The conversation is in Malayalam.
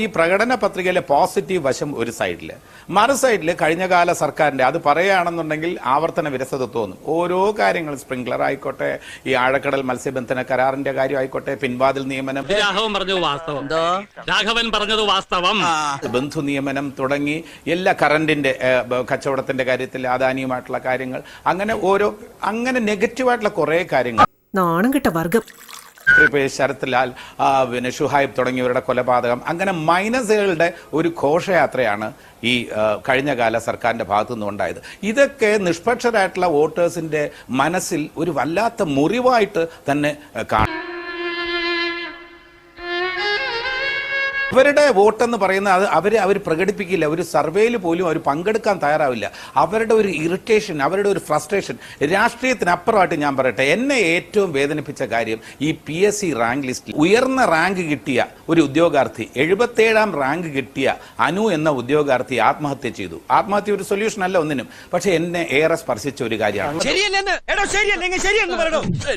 ഈ പ്രകടന പത്രികയിലെ പോസിറ്റീവ് വശം ഒരു സൈഡിൽ, മറു സൈഡിൽ കഴിഞ്ഞകാല സർക്കാരിന്റെ അത് പറയുകയാണെന്നുണ്ടെങ്കിൽ ആവർത്തന വിരസത തോന്നും. ഓരോ കാര്യങ്ങൾ, സ്പ്രിംഗ്ലർ ആയിക്കോട്ടെ, ഈ ആഴക്കടൽ മത്സ്യബന്ധന കരാറിന്റെ കാര്യം ആയിക്കോട്ടെ, പിൻവാതിൽ നിയമനം, രാഘവൻ പറഞ്ഞത് വാസ്തവം, ബന്ധു നിയമനം തുടങ്ങി എല്ലാ കറന്റിന്റെ കച്ചവടത്തിന്റെ കാര്യത്തിൽ അദാനിയുമായിട്ടുള്ള കാര്യങ്ങൾ, അങ്ങനെ നെഗറ്റീവായിട്ടുള്ള കുറെ കാര്യങ്ങൾ. നാണം കിട്ട വർഗം. ശരത് ലാൽ, പിന്നെ ഷുഹൈബ് തുടങ്ങിയവരുടെ കൊലപാതകം, അങ്ങനെ മൈനസുകളുടെ ഒരു ഘോഷയാത്രയാണ് ഈ കഴിഞ്ഞകാല സർക്കാരിന്റെ ഭാഗത്തു നിന്നുണ്ടായത്. ഇതൊക്കെ നിഷ്പക്ഷരായിട്ടുള്ള വോട്ടേഴ്സിന്റെ മനസ്സിൽ ഒരു വല്ലാത്ത മുറിവായിട്ട് തന്നെ കാണും. അവരുടെ വോട്ടെന്ന് പറയുന്നത് അവർ പ്രകടിപ്പിക്കില്ല. ഒരു സർവേയിൽ പോലും അവർ പങ്കെടുക്കാൻ തയ്യാറാവില്ല. അവരുടെ ഒരു ഇറിറ്റേഷൻ, അവരുടെ ഒരു ഫ്രസ്ട്രേഷൻ രാഷ്ട്രീയത്തിനപ്പുറമായിട്ട് ഞാൻ പറയട്ടെ, എന്നെ ഏറ്റവും വേദനിപ്പിച്ച കാര്യം ഈ PSC റാങ്ക് ലിസ്റ്റിൽ ഉയർന്ന റാങ്ക് കിട്ടിയ ഒരു ഉദ്യോഗാർത്ഥി, 77ാം റാങ്ക് കിട്ടിയ അനു എന്ന ഉദ്യോഗാർത്ഥി ആത്മഹത്യ ചെയ്തു. ആത്മഹത്യ ഒരു സൊല്യൂഷൻ അല്ല ഒന്നിനും, പക്ഷെ എന്നെ ഏറെ സ്പർശിച്ച ഒരു കാര്യമാണ്.